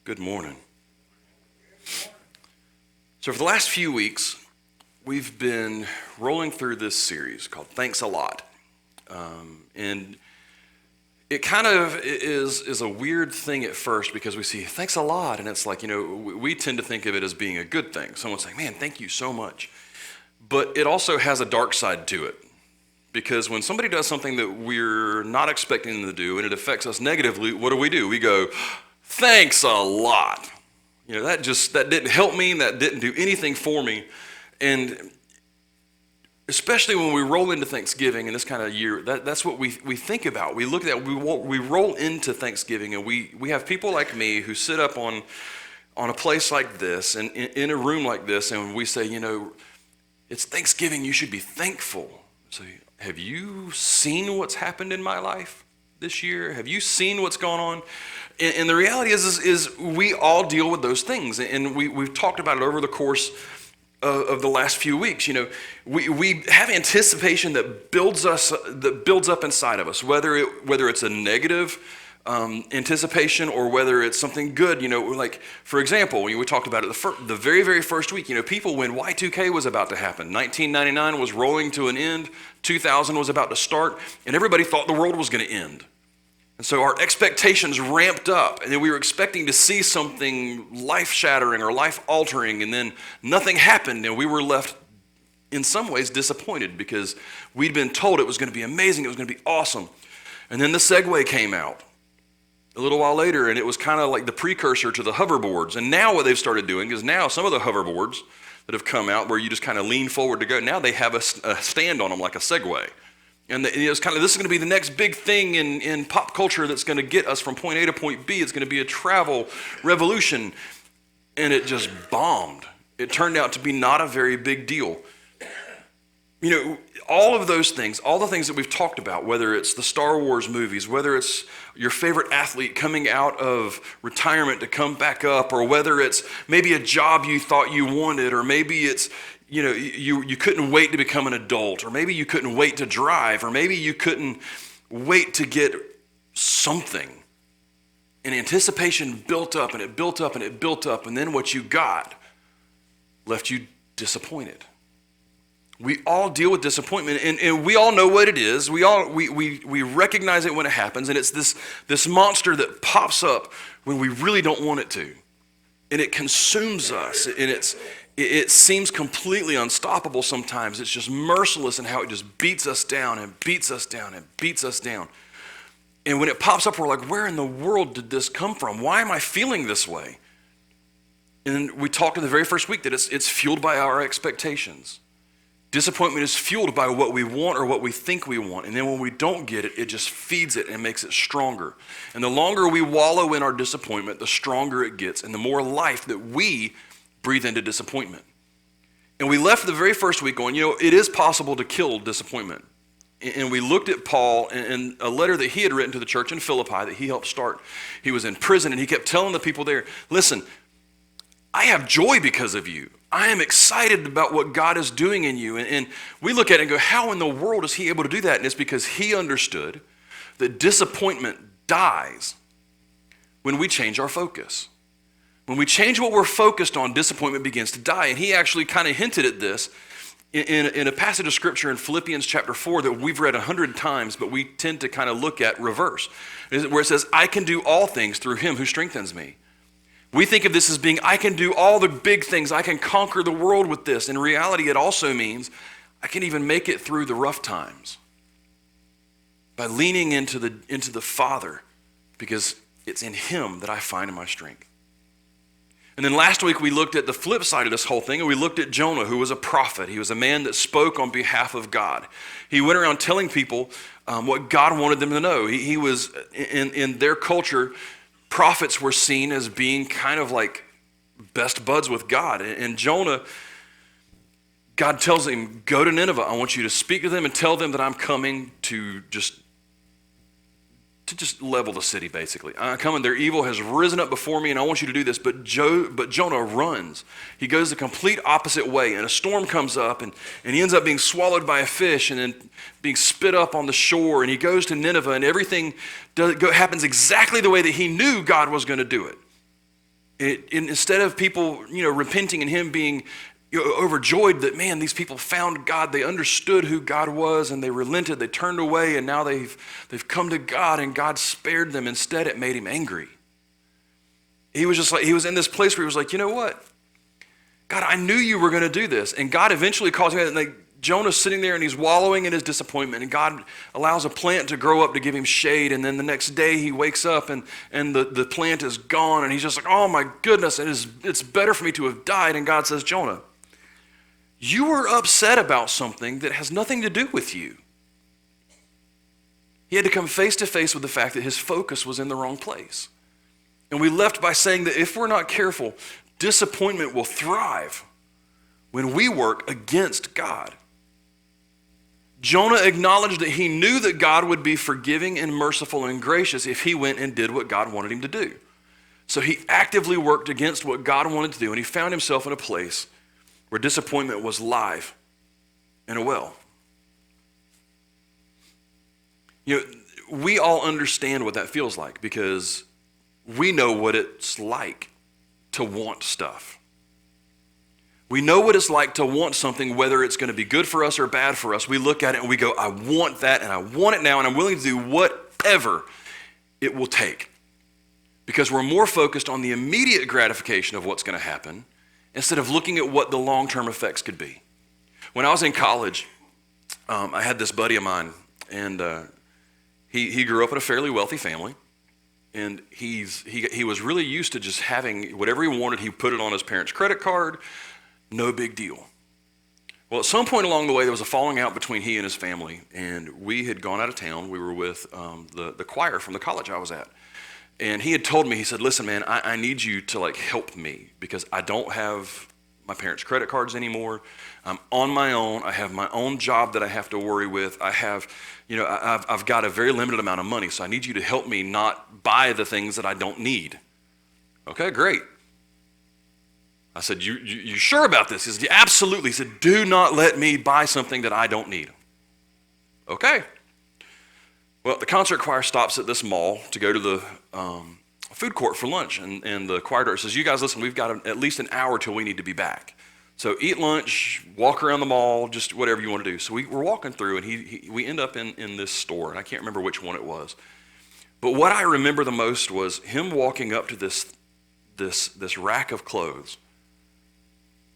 Good morning. So for the last few weeks, we've been rolling through this series called Thanks a Lot. And it kind of is a weird thing at first because we see thanks a lot, and it's like, we tend to think of it as being a good thing. Someone saying, man, thank you so much. But it also has a dark side to it. Because when somebody does something that we're not expecting them to do and it affects us negatively, what do? We go, thanks a lot. That didn't help me, that didn't do anything for me. And especially when we roll into Thanksgiving in this kind of year, that's what we think about. We look at we roll into Thanksgiving, and we have people like me who sit up on a place like this and in a room like this, and we say, it's Thanksgiving, you should be thankful. So have you seen what's happened in my life this year? Have you seen what's going on? And the reality is we all deal with those things, and we've talked about it over the course of the last few weeks. We have anticipation that builds up inside of us, whether it's a negative anticipation or whether it's something good. Like for example, we talked about it the very, very first week. People, when Y2K was about to happen, 1999 was rolling to an end, 2000 was about to start, and everybody thought the world was going to end. And so our expectations ramped up, and then we were expecting to see something life-shattering or life-altering, and then nothing happened, and we were left in some ways disappointed because we'd been told it was going to be amazing, it was going to be awesome. And then the Segway came out a little while later, and it was kind of like the precursor to the hoverboards. And now what they've started doing is now some of the hoverboards that have come out where you just kind of lean forward to go, now they have a stand on them like a Segway. And it's kind of, this is going to be the next big thing in pop culture that's going to get us from point A to point B. It's going to be a travel revolution. And it just bombed. It turned out to be not a very big deal. All of those things, all the things that we've talked about, whether it's the Star Wars movies, whether it's your favorite athlete coming out of retirement to come back up, or whether it's maybe a job you thought you wanted, or maybe it's, you couldn't wait to become an adult, or maybe you couldn't wait to drive, or maybe you couldn't wait to get something. And anticipation built up, and it built up, and it built up, and then what you got left you disappointed. We all deal with disappointment, and we all know what it is. We recognize it when it happens, and it's this monster that pops up when we really don't want it to. And it consumes us, and it seems completely unstoppable sometimes. It's just merciless in how it just beats us down and beats us down and beats us down. And when it pops up, we're like, where in the world did this come from? Why am I feeling this way? And we talked in the very first week that it's fueled by our expectations. Disappointment is fueled by what we want or what we think we want. And then when we don't get it, it just feeds it and makes it stronger. And the longer we wallow in our disappointment, the stronger it gets and the more life that we breathe into disappointment. And we left the very first week going, it is possible to kill disappointment. And we looked at Paul and a letter that he had written to the church in Philippi that he helped start. He was in prison, and he kept telling the people there, listen, I have joy because of you. I am excited about what God is doing in you. And we look at it and go, how in the world is he able to do that? And it's because he understood that disappointment dies when we change our focus. When we change what we're focused on, disappointment begins to die. And he actually kind of hinted at this in a passage of scripture in Philippians chapter 4 that we've read 100 times, but we tend to kind of look at reverse, where it says, I can do all things through him who strengthens me. We think of this as being, I can do all the big things. I can conquer the world with this. In reality, it also means I can even make it through the rough times by leaning into the Father, because it's in him that I find my strength. And then last week we looked at the flip side of this whole thing, and we looked at Jonah, who was a prophet. He was a man that spoke on behalf of God. He went around telling people what God wanted them to know. He was, in their culture, prophets were seen as being kind of like best buds with God. And Jonah, God tells him, go to Nineveh. I want you to speak to them and tell them that I'm coming to just level the city, basically. I'm coming, their evil has risen up before me, and I want you to do this. But Jonah runs. He goes the complete opposite way, and a storm comes up, and he ends up being swallowed by a fish and then being spit up on the shore, and he goes to Nineveh, and everything happens exactly the way that he knew God was going to do it. And instead of people, repenting and him being overjoyed that, man, these people found God, they understood who God was, and they relented, they turned away, and now they've come to God, and God spared them. Instead, it made him angry. He was in this place where he was like, you know what? God, I knew you were going to do this. And God eventually calls him, and Jonah's sitting there and he's wallowing in his disappointment, and God allows a plant to grow up to give him shade, and then the next day he wakes up and the plant is gone, and he's just like, oh my goodness, it's better for me to have died. And God says, Jonah, you were upset about something that has nothing to do with you. He had to come face to face with the fact that his focus was in the wrong place. And we left by saying that if we're not careful, disappointment will thrive when we work against God. Jonah acknowledged that he knew that God would be forgiving and merciful and gracious if he went and did what God wanted him to do. So he actively worked against what God wanted to do, and he found himself in a place where disappointment was live and a well. We all understand what that feels like because we know what it's like to want stuff. We know what it's like to want something, whether it's going to be good for us or bad for us. We look at it and we go, I want that, and I want it now, and I'm willing to do whatever it will take. Because we're more focused on the immediate gratification of what's going to happen instead of looking at what the long-term effects could be. When I was in college, I had this buddy of mine, and he grew up in a fairly wealthy family. And he was really used to just having whatever he wanted. He put it on his parents' credit card. No big deal. Well, at some point along the way, there was a falling out between he and his family, and we had gone out of town. We were with the choir from the college I was at. And he had told me, he said, listen, man, I need you to help me because I don't have my parents' credit cards anymore. I'm on my own. I have my own job that I have to worry with. I've got a very limited amount of money, so I need you to help me not buy the things that I don't need. Okay, great. I said, you sure about this? He said, yeah, absolutely. He said, do not let me buy something that I don't need. Okay. Well, the concert choir stops at this mall to go to the food court for lunch, and the choir director says, you guys listen, we've got at least an hour till we need to be back. So eat lunch, walk around the mall, just whatever you want to do. So we're walking through, and we end up in this store, and I can't remember which one it was. But what I remember the most was him walking up to this rack of clothes,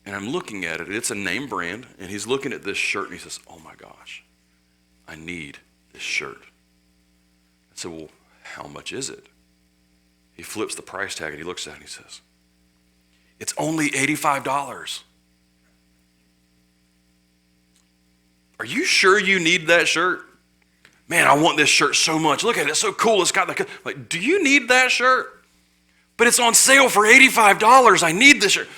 and I'm looking at it. It's a name brand, and he's looking at this shirt, and he says, oh my gosh, I need this shirt. I said, well, how much is it? He flips the price tag, and he looks at it, and he says, it's only $85. Are you sure you need that shirt? Man, I want this shirt so much. Look at it, it's so cool. It's got do you need that shirt? But it's on sale for $85. I need this shirt.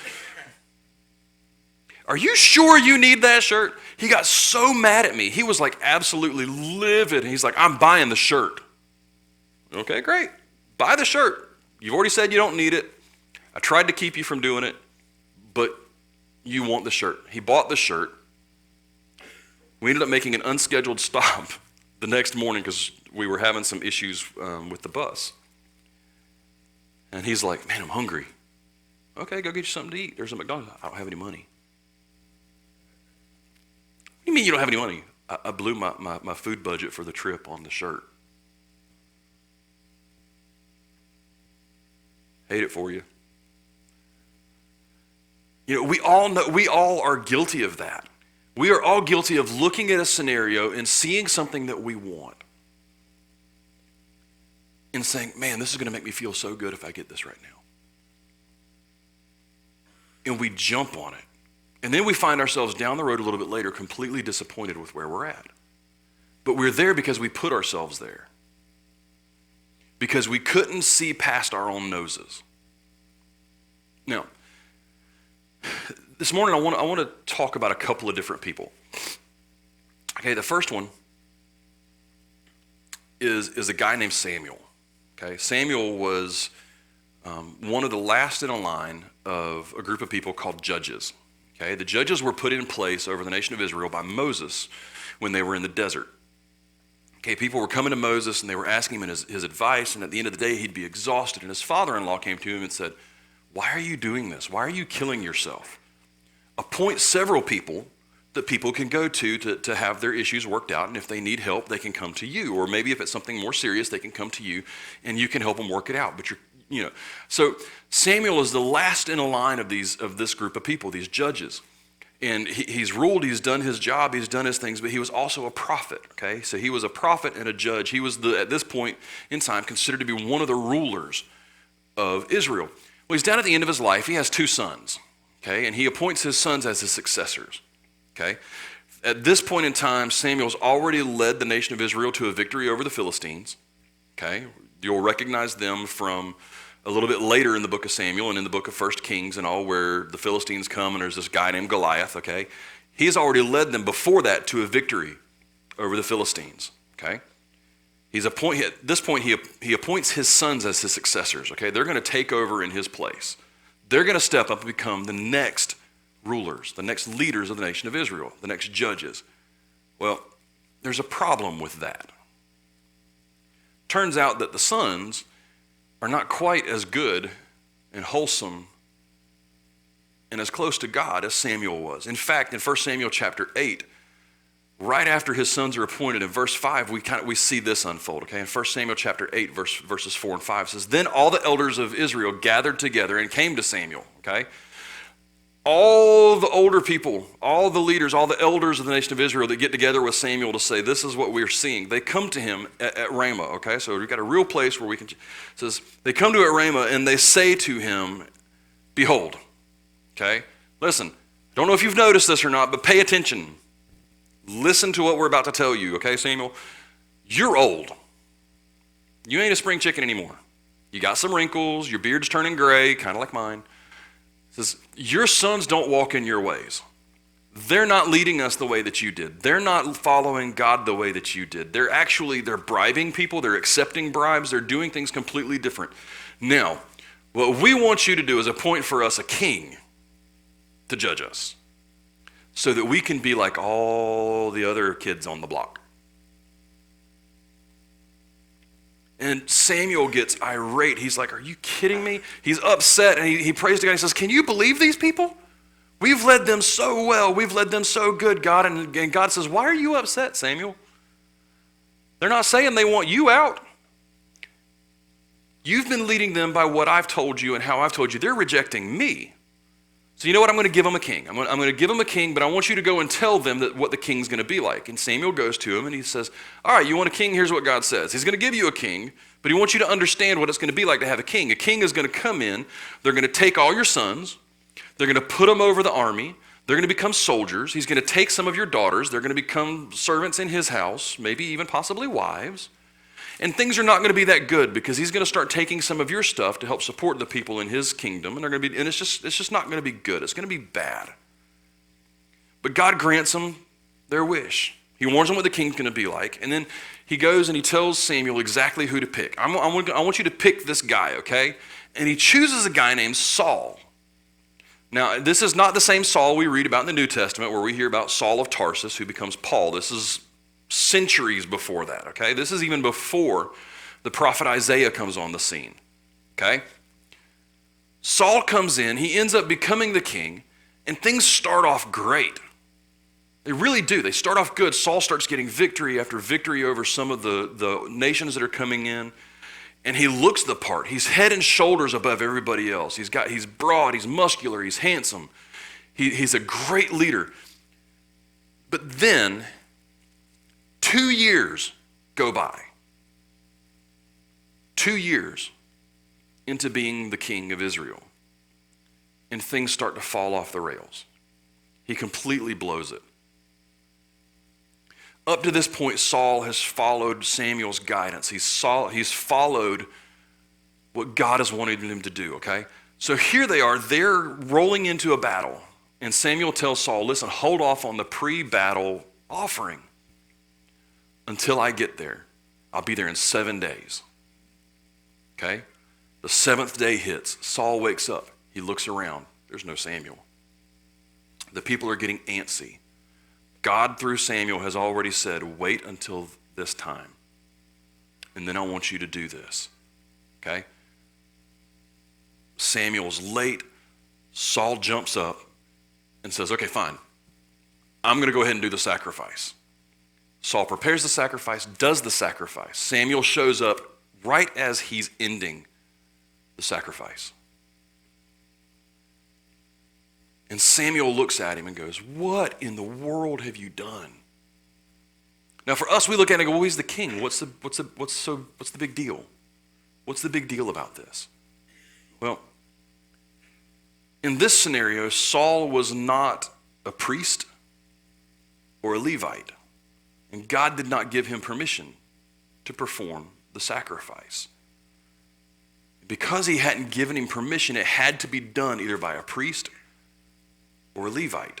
Are you sure you need that shirt? He got so mad at me. He was absolutely livid. He's like, I'm buying the shirt. Okay, great. Buy the shirt. You've already said you don't need it. I tried to keep you from doing it, but you want the shirt. He bought the shirt. We ended up making an unscheduled stop the next morning because we were having some issues with the bus. And he's like, man, I'm hungry. Okay, go get you something to eat. There's a McDonald's. I don't have any money. What do you mean you don't have any money? I blew my food budget for the trip on the shirt. Hate it for you. We all are guilty of that. We are all guilty of looking at a scenario and seeing something that we want and saying, man, this is going to make me feel so good if I get this right now. And we jump on it. And then we find ourselves down the road a little bit later completely disappointed with where we're at. But we're there because we put ourselves there. Because we couldn't see past our own noses. Now, this morning I want to talk about a couple of different people. Okay, the first one is a guy named Samuel. Okay, Samuel was one of the last in a line of a group of people called judges. Okay, the judges were put in place over the nation of Israel by Moses when they were in the desert. Okay, people were coming to Moses and they were asking him his advice, and at the end of the day he'd be exhausted, and his father-in-law came to him and said, Why are you doing this? Why are you killing yourself? Appoint several people that people can go to have their issues worked out, and if they need help, they can come to you. Or maybe if it's something more serious, they can come to you, and you can help them work it out. But so Samuel is the last in a line of this group of people, these judges. And he's ruled, he's done his job, he's done his things, but he was also a prophet, okay? So he was a prophet and a judge. He was, at this point in time, considered to be one of the rulers of Israel. Well, he's down at the end of his life. He has 2 sons, okay? And he appoints his sons as his successors, okay? At this point in time, Samuel's already led the nation of Israel to a victory over the Philistines, okay? You'll recognize them from a little bit later in the book of Samuel and in the book of 1 Kings and all, where the Philistines come and there's this guy named Goliath, okay? He's already led them before that to a victory over the Philistines, okay? At this point, he appoints his sons as his successors, okay? They're going to take over in his place. They're going to step up and become the next rulers, the next leaders of the nation of Israel, the next judges. Well, there's a problem with that. Turns out that the sons are not quite as good and wholesome and as close to God as Samuel was. In fact, in 1 Samuel chapter 8, right after his sons are appointed, in verse 5, we see this unfold, okay? In 1 Samuel chapter 8, verses 4 and 5, it says, "Then all the elders of Israel gathered together and came to Samuel," okay? All the older people, all the leaders, all the elders of the nation of Israel that get together with Samuel to say, this is what we're seeing. They come to him at Ramah, okay? So we've got a real place where it says, they come to at Ramah and they say to him, "Behold," okay? Listen, don't know if you've noticed this or not, but pay attention. Listen to what we're about to tell you, okay, Samuel? You're old. You ain't a spring chicken anymore. You got some wrinkles, your beard's turning gray, kind of like mine. It says, your sons don't walk in your ways. They're not leading us the way that you did. They're not following God the way that you did. They're bribing people. They're accepting bribes. They're doing things completely different. Now, what we want you to do is appoint for us a king to judge us so that we can be like all the other kids on the block. And Samuel gets irate. He's like, are you kidding me? He's upset, and he prays to God. He says, can you believe these people? We've led them so well. We've led them so good, God. And God says, why are you upset, Samuel? They're not saying they want you out. You've been leading them by what I've told you and how I've told you. They're rejecting me. So you know what? I'm going to give them a king. I'm going to give them a king, but I want you to go and tell them that what the king's going to be like. And Samuel goes to him and he says, all right, you want a king? Here's what God says. He's going to give you a king, but he wants you to understand what it's going to be like to have a king. A king is going to come in. They're going to take all your sons. They're going to put them over the army. They're going to become soldiers. He's going to take some of your daughters. They're going to become servants in his house, maybe even possibly wives. And things are not going to be that good because he's going to start taking some of your stuff to help support the people in his kingdom, and it's just not going to be good. It's going to be bad. But God grants them their wish. He warns them what the king's going to be like, and then he goes and he tells Samuel exactly who to pick. I want you to pick this guy, okay? And he chooses a guy named Saul. Now, this is not the same Saul we read about in the New Testament where we hear about Saul of Tarsus who becomes Paul. This is centuries before that, okay? This is even before the prophet Isaiah comes on the scene, okay? Saul comes in, he ends up becoming the king, and things start off great. They really do. They start off good. Saul starts getting victory after victory over some of the nations that are coming in, and he looks the part. He's head and shoulders above everybody else. He's broad, he's muscular, he's handsome. He's a great leader. But then 2 years go by. 2 years into being the king of Israel. And things start to fall off the rails. He completely blows it. Up to this point, Saul has followed Samuel's guidance. He's followed what God has wanted him to do, okay? So here they are. They're rolling into a battle. And Samuel tells Saul, listen, hold off on the pre-battle offering until I get there. I'll be there in 7 days. Okay? The 7th day hits. Saul wakes up. He looks around. There's no Samuel. The people are getting antsy. God, through Samuel, has already said, wait until this time. And then I want you to do this. Okay? Samuel's late. Saul jumps up and says, okay, fine. I'm going to go ahead and do the sacrifice. Saul prepares the sacrifice, does the sacrifice. Samuel shows up right as he's ending the sacrifice. And Samuel looks at him and goes, what in the world have you done? Now for us, we look at it and go, well, he's the king. What's the big deal? What's the big deal about this? Well, in this scenario, Saul was not a priest or a Levite, and God did not give him permission to perform the sacrifice. Because he hadn't given him permission, it had to be done either by a priest or a Levite.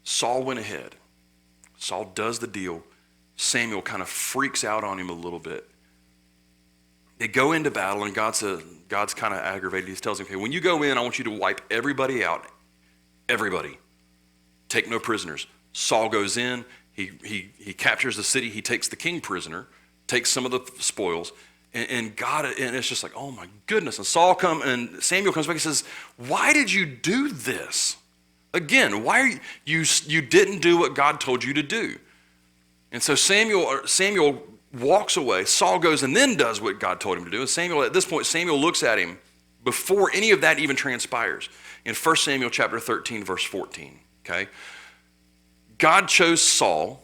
Saul went ahead. Saul does the deal. Samuel kind of freaks out on him a little bit. They go into battle, and God's kind of aggravated. He tells him, okay, when you go in, I want you to wipe everybody out. Everybody. Take no prisoners. Saul goes in. He captures the city. He takes the king prisoner, takes some of the spoils, and it's just like, oh my goodness. And Samuel comes back and says, why did you do this? Again, why are you didn't do what God told you to do? And so Samuel walks away. Saul goes and then does what God told him to do. And at this point, Samuel looks at him before any of that even transpires. In 1 Samuel chapter 13, verse 14, okay? God chose Saul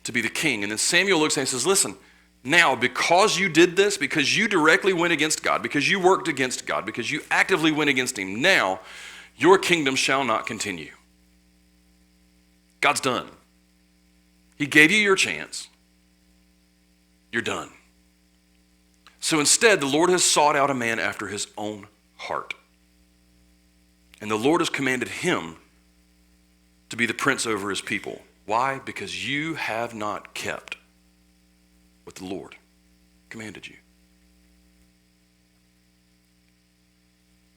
to be the king. And then Samuel looks at him and says, listen, now because you did this, because you directly went against God, because you worked against God, because you actively went against him, now your kingdom shall not continue. God's done. He gave you your chance. You're done. So instead, the Lord has sought out a man after his own heart. And the Lord has commanded him to be the prince over his people. Why? Because you have not kept what the Lord commanded you.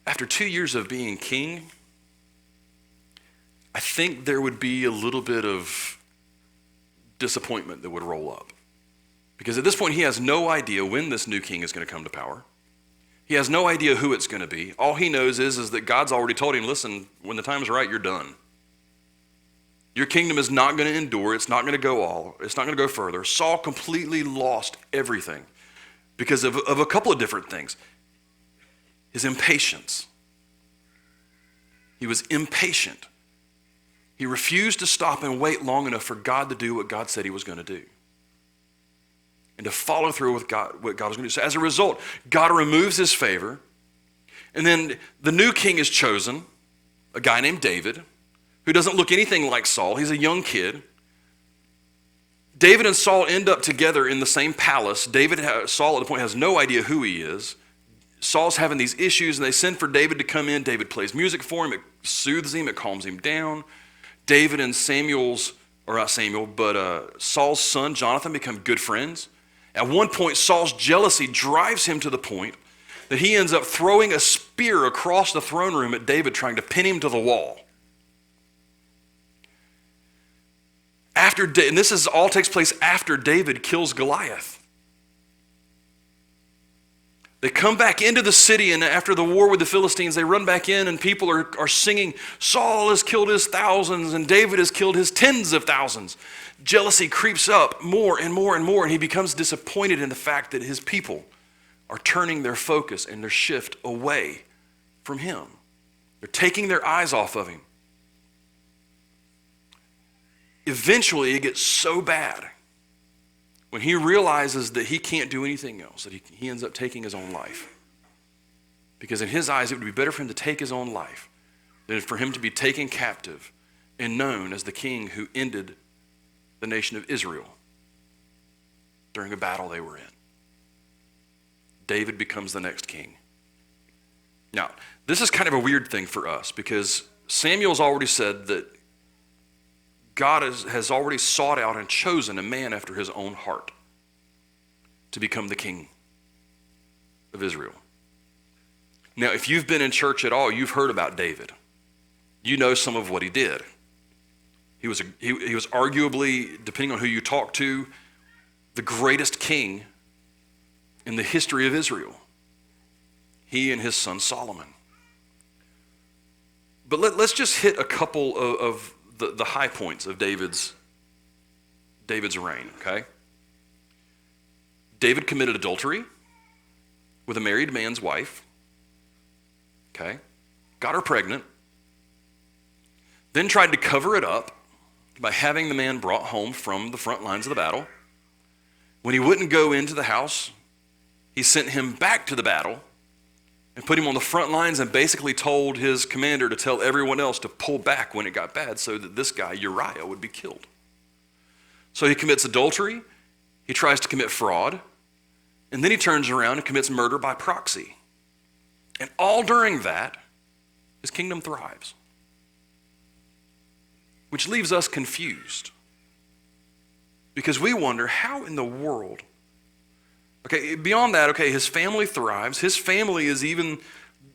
After 2 years of being king, I think there would be a little bit of disappointment that would roll up. Because at this point, he has no idea when this new king is going to come to power. He has no idea who it's going to be. All he knows is that God's already told him, listen, when the time's right, you're done. Your kingdom is not going to endure. It's not going to go further. Saul completely lost everything because of a couple of different things. His impatience. He was impatient. He refused to stop and wait long enough for God to do what God said he was going to do. And to follow through with what God was going to do. So as a result, God removes his favor. And then the new king is chosen, a guy named David, who doesn't look anything like Saul. He's a young kid. David and Saul end up together in the same palace. Saul at the point has no idea who he is. Saul's having these issues, and they send for David to come in. David plays music for him. It soothes him. It calms him down. David and Saul's son, Jonathan, become good friends. At one point, Saul's jealousy drives him to the point that he ends up throwing a spear across the throne room at David, trying to pin him to the wall. And this all takes place after David kills Goliath. They come back into the city, and after the war with the Philistines, they run back in, and people are singing, Saul has killed his thousands, and David has killed his tens of thousands. Jealousy creeps up more and more and more, and he becomes disappointed in the fact that his people are turning their focus and their shift away from him. They're taking their eyes off of him. Eventually, it gets so bad when he realizes that he can't do anything else, that he ends up taking his own life. Because in his eyes, it would be better for him to take his own life than for him to be taken captive and known as the king who ended the nation of Israel during a battle they were in. David becomes the next king. Now, this is kind of a weird thing for us because Samuel's already said that God has already sought out and chosen a man after his own heart to become the king of Israel. Now, if you've been in church at all, you've heard about David. You know some of what he did. He was arguably, depending on who you talk to, the greatest king in the history of Israel. he and his son Solomon. But let's just hit a couple of the high points of David's reign, okay? David committed adultery with a married man's wife, okay? Got her pregnant, then tried to cover it up by having the man brought home from the front lines of the battle. When he wouldn't go into the house, he sent him back to the battle and put him on the front lines and basically told his commander to tell everyone else to pull back when it got bad so that this guy, Uriah, would be killed. So he commits adultery, he tries to commit fraud, and then he turns around and commits murder by proxy. And all during that, his kingdom thrives, which leaves us confused because we wonder how in the world. Okay, beyond that, okay, his family thrives. His family is even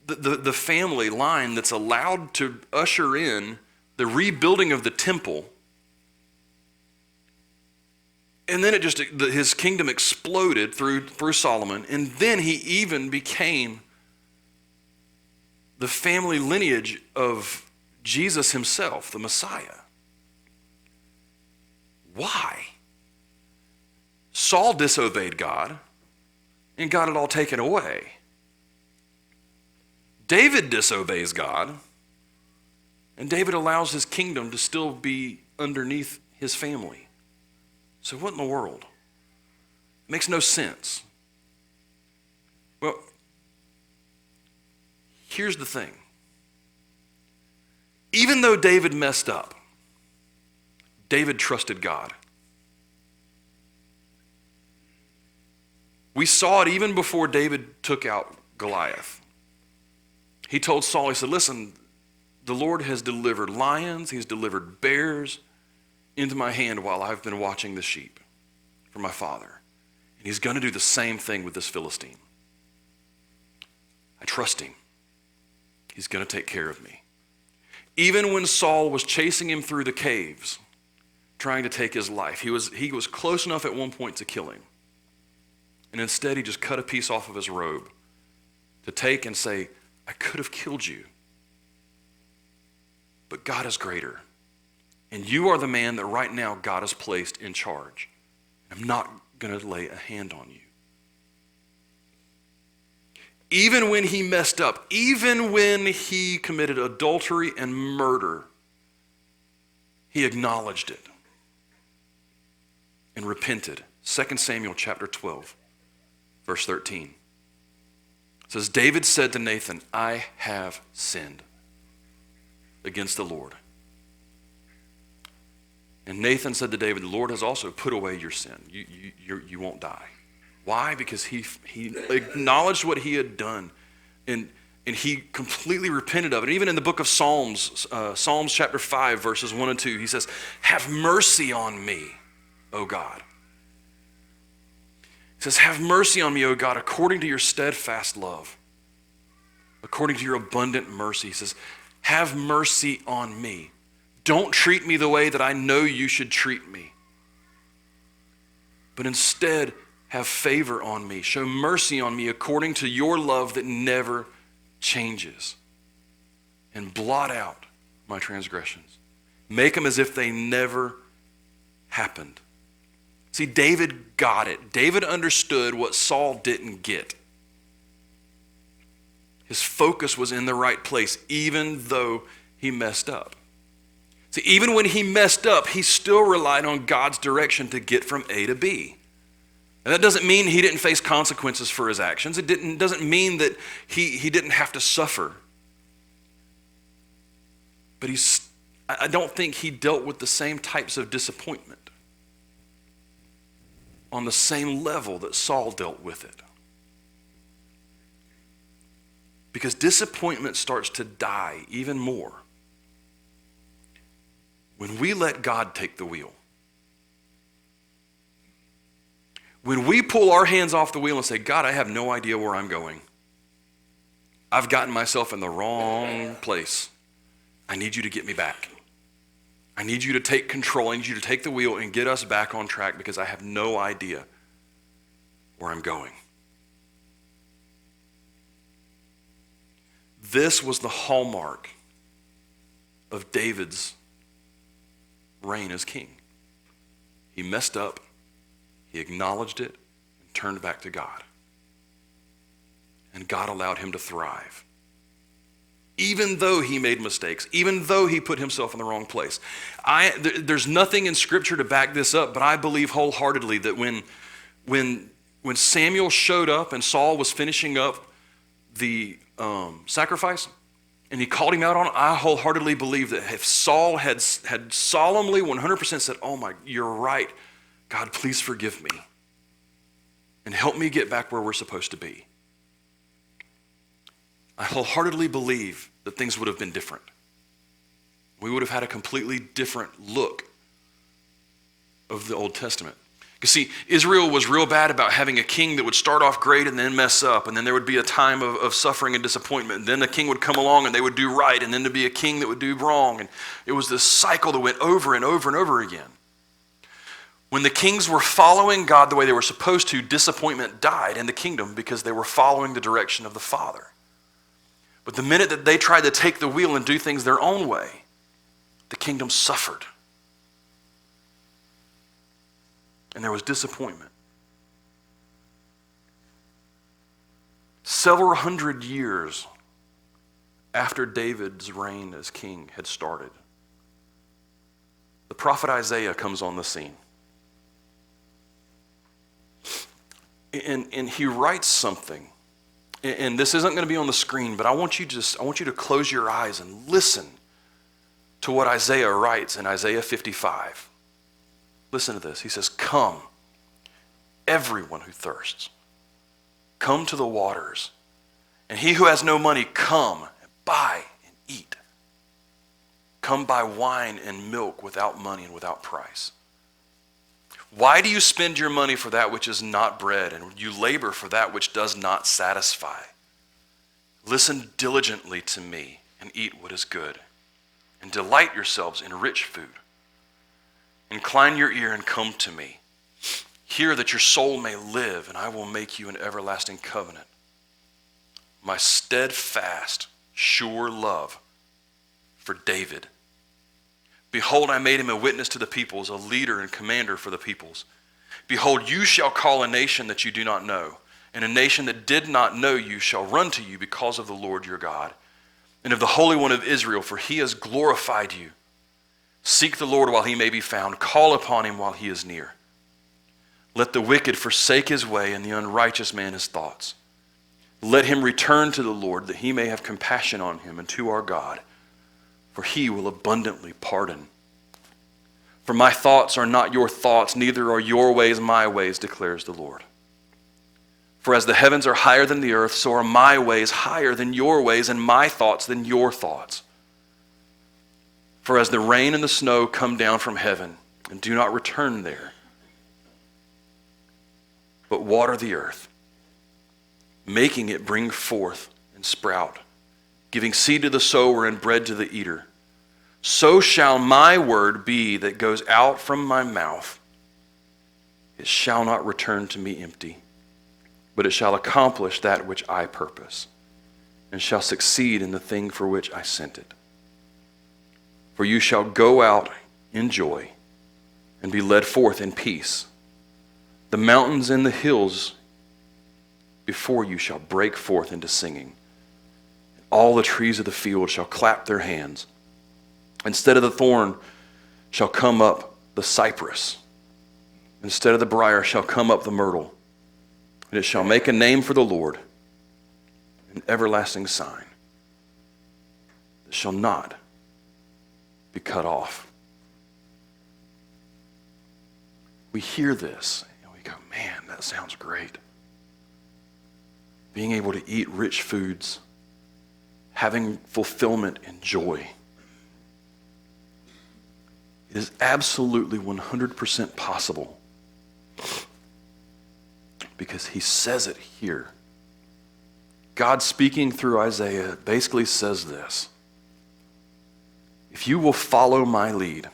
the family line that's allowed to usher in the rebuilding of the temple. And then his kingdom exploded through Solomon. And then he even became the family lineage of Jesus himself, the Messiah. Why? Saul disobeyed God and got it all taken away. David disobeys God, and David allows his kingdom to still be underneath his family. So what in the world? It makes no sense. Well, here's the thing. Even though David messed up, David trusted God. We saw it even before David took out Goliath. He told Saul, he said, listen, the Lord has delivered lions, he's delivered bears into my hand while I've been watching the sheep for my father. And he's going to do the same thing with this Philistine. I trust him. He's going to take care of me. Even when Saul was chasing him through the caves, trying to take his life, he was close enough at one point to kill him. And instead, he just cut a piece off of his robe to take and say, I could have killed you, but God is greater. And you are the man that right now God has placed in charge. I'm not going to lay a hand on you. Even when he messed up, even when he committed adultery and murder, he acknowledged it and repented. 2 Samuel chapter 12. Verse 13. It says, David said to Nathan, I have sinned against the Lord. And Nathan said to David, the Lord has also put away your sin. You won't die. Why? Because he acknowledged what he had done, and he completely repented of it. And even in the book of Psalms, Psalms chapter 5, verses 1 and 2, he says, have mercy on me, O God. He says, have mercy on me, O God, according to your steadfast love, according to your abundant mercy. He says, have mercy on me. Don't treat me the way that I know you should treat me, but instead have favor on me. Show mercy on me according to your love that never changes, and blot out my transgressions. Make them as if they never happened. See, David got it. David understood what Saul didn't get. His focus was in the right place, even though he messed up. See, even when he messed up, he still relied on God's direction to get from A to B. And that doesn't mean he didn't face consequences for his actions. It doesn't mean that he didn't have to suffer. But I don't think he dealt with the same types of disappointment on the same level that Saul dealt with it. Because disappointment starts to die even more when we let God take the wheel. When we pull our hands off the wheel and say, God, I have no idea where I'm going. I've gotten myself in the wrong place. I need you to get me back. I need you to take control. I need you to take the wheel and get us back on track because I have no idea where I'm going. This was the hallmark of David's reign as king. He messed up, he acknowledged it, and turned back to God. And God allowed him to thrive. Even though he made mistakes, even though he put himself in the wrong place. There's nothing in Scripture to back this up, but I believe wholeheartedly that when Samuel showed up and Saul was finishing up the sacrifice, and he called him out on it, I wholeheartedly believe that if Saul had solemnly 100% said, oh you're right, God, please forgive me and help me get back where we're supposed to be, I wholeheartedly believe that things would have been different. We would have had a completely different look of the Old Testament. Because see, Israel was real bad about having a king that would start off great and then mess up, and then there would be a time of suffering and disappointment, and then the king would come along and they would do right, and then there'd be a king that would do wrong, and it was this cycle that went over and over and over again. When the kings were following God the way they were supposed to, disappointment died in the kingdom because they were following the direction of the Father. But the minute that they tried to take the wheel and do things their own way, the kingdom suffered. And there was disappointment. Several hundred years after David's reign as king had started, the prophet Isaiah comes on the scene. And he writes something. And this isn't going to be on the screen, but I want you to close your eyes and listen to what Isaiah writes in Isaiah 55. Listen to this. He says, "Come, everyone who thirsts, come to the waters. And he who has no money, come, buy and eat. Come buy wine and milk without money and without price. Why do you spend your money for that which is not bread, and you labor for that which does not satisfy? Listen diligently to me and eat what is good, and delight yourselves in rich food. Incline your ear and come to me. Hear that your soul may live, and I will make you an everlasting covenant. My steadfast, sure love for David. Behold, I made him a witness to the peoples, a leader and commander for the peoples. Behold, you shall call a nation that you do not know, and a nation that did not know you shall run to you because of the Lord your God, and of the Holy One of Israel, for he has glorified you. Seek the Lord while he may be found. Call upon him while he is near. Let the wicked forsake his way, and the unrighteous man his thoughts. Let him return to the Lord, that he may have compassion on him, and to our God, for he will abundantly pardon. For my thoughts are not your thoughts, neither are your ways my ways, declares the Lord. For as the heavens are higher than the earth, so are my ways higher than your ways, and my thoughts than your thoughts. For as the rain and the snow come down from heaven, and do not return there, but water the earth, making it bring forth and sprout, giving seed to the sower and bread to the eater, so shall my word be that goes out from my mouth. It shall not return to me empty, but it shall accomplish that which I purpose, and shall succeed in the thing for which I sent it. For you shall go out in joy and be led forth in peace. The mountains and the hills before you shall break forth into singing. All the trees of the field shall clap their hands. Instead of the thorn shall come up the cypress. Instead of the briar shall come up the myrtle. And it shall make a name for the Lord, an everlasting sign that shall not be cut off. We hear this and we go, man, that sounds great. Being able to eat rich foods, having fulfillment and joy. It is absolutely 100% possible because he says it here. God speaking through Isaiah basically says this: if you will follow my lead,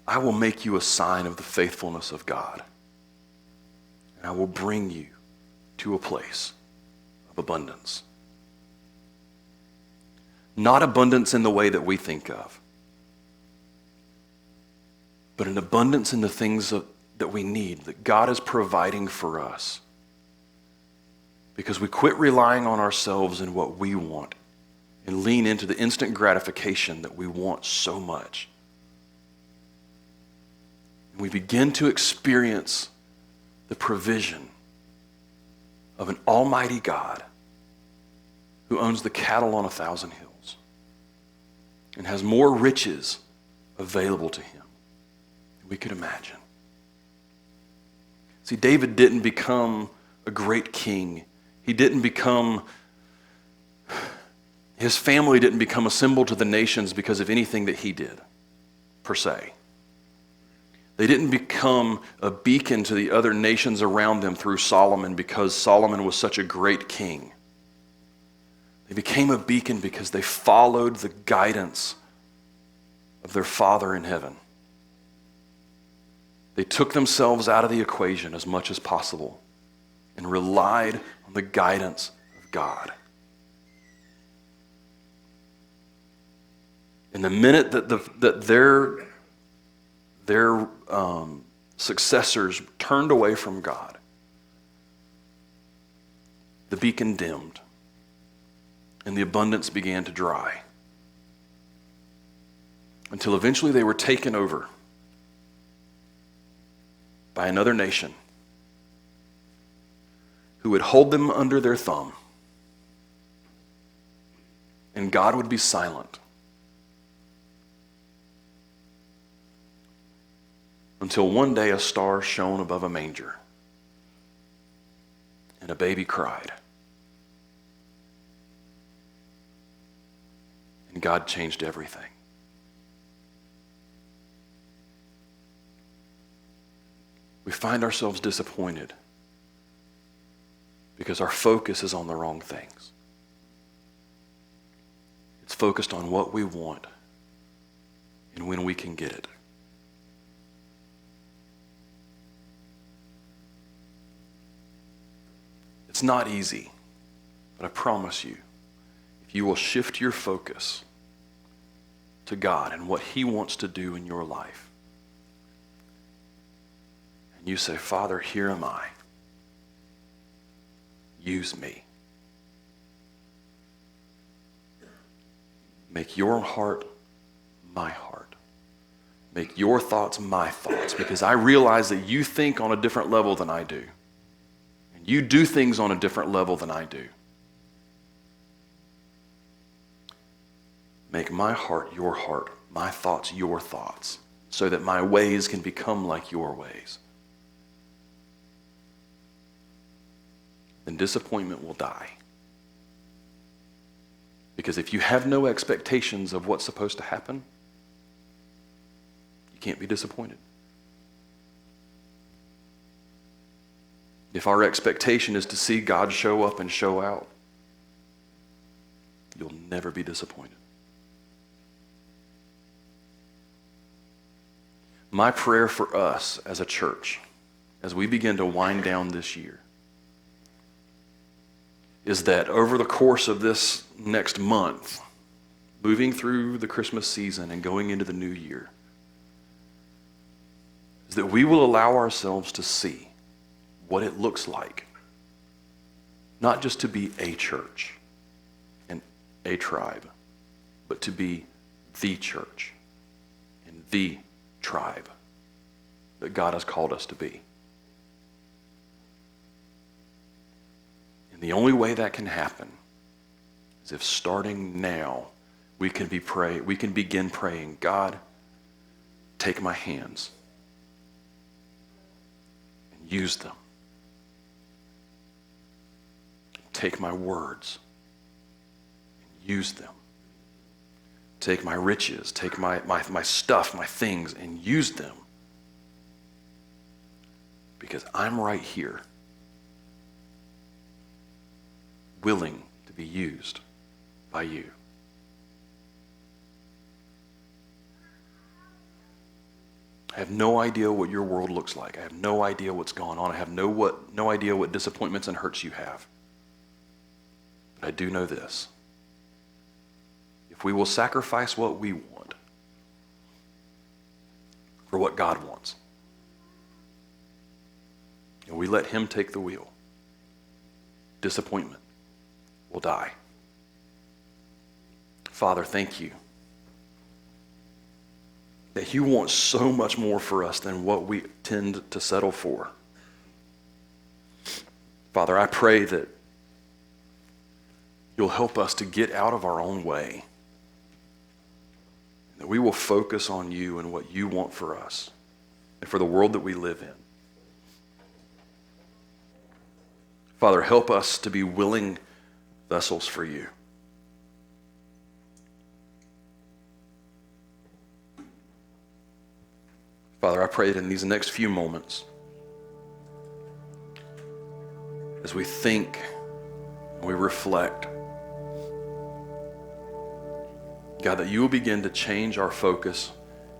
I will make you a sign of the faithfulness of God, and I will bring you to a place of abundance. Not abundance in the way that we think of, but an abundance in the things that we need, that God is providing for us. Because we quit relying on ourselves and what we want and lean into the instant gratification that we want so much. And we begin to experience the provision of an almighty God who owns the cattle on 1,000 hills and has more riches available to him than we could imagine. See, David didn't become a great king. He didn't become, his family didn't become a symbol to the nations because of anything that he did, per se. They didn't become a beacon to the other nations around them through Solomon because Solomon was such a great king. They became a beacon because they followed the guidance of their Father in heaven. They took themselves out of the equation as much as possible and relied on the guidance of God. And the minute that their successors turned away from God, the beacon dimmed and the abundance began to dry until eventually they were taken over by another nation who would hold them under their thumb, and God would be silent until one day a star shone above a manger and a baby cried. And God changed everything. We find ourselves disappointed because our focus is on the wrong things. It's focused on what we want and when we can get it. It's not easy, but I promise you, if you will shift your focus to God and what He wants to do in your life, and you say, Father, here am I. Use me. Make your heart my heart. Make your thoughts my thoughts, because I realize that you think on a different level than I do. And you do things on a different level than I do. Make my heart, my thoughts, your thoughts, so that my ways can become like your ways. Then disappointment will die. Because if you have no expectations of what's supposed to happen, you can't be disappointed. If our expectation is to see God show up and show out, you'll never be disappointed. My prayer for us as a church, as we begin to wind down this year, is that over the course of this next month, moving through the Christmas season and going into the new year, is that we will allow ourselves to see what it looks like, not just to be a church and a tribe, but to be the church and the tribe that God has called us to be. And the only way that can happen is if starting now we can begin praying, God, take my hands and use them. Take my words and use them. Take my riches, take my stuff, my things, and use them. Because I'm right here, willing to be used by you. I have no idea what your world looks like. I have no idea what's going on. I have no idea what disappointments and hurts you have. But I do know this. If we will sacrifice what we want for what God wants, and we let him take the wheel, disappointment will die. Father, thank you that you want so much more for us than what we tend to settle for. Father, I pray that you'll help us to get out of our own way, that we will focus on you and what you want for us and for the world that we live in. Father, help us to be willing vessels for you. Father, I pray that in these next few moments, as we think, we reflect, God, that you will begin to change our focus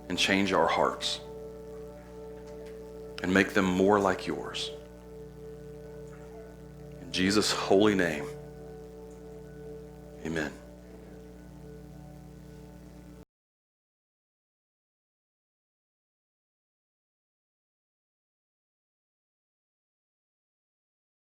and change our hearts and make them more like yours. In Jesus' holy name, amen.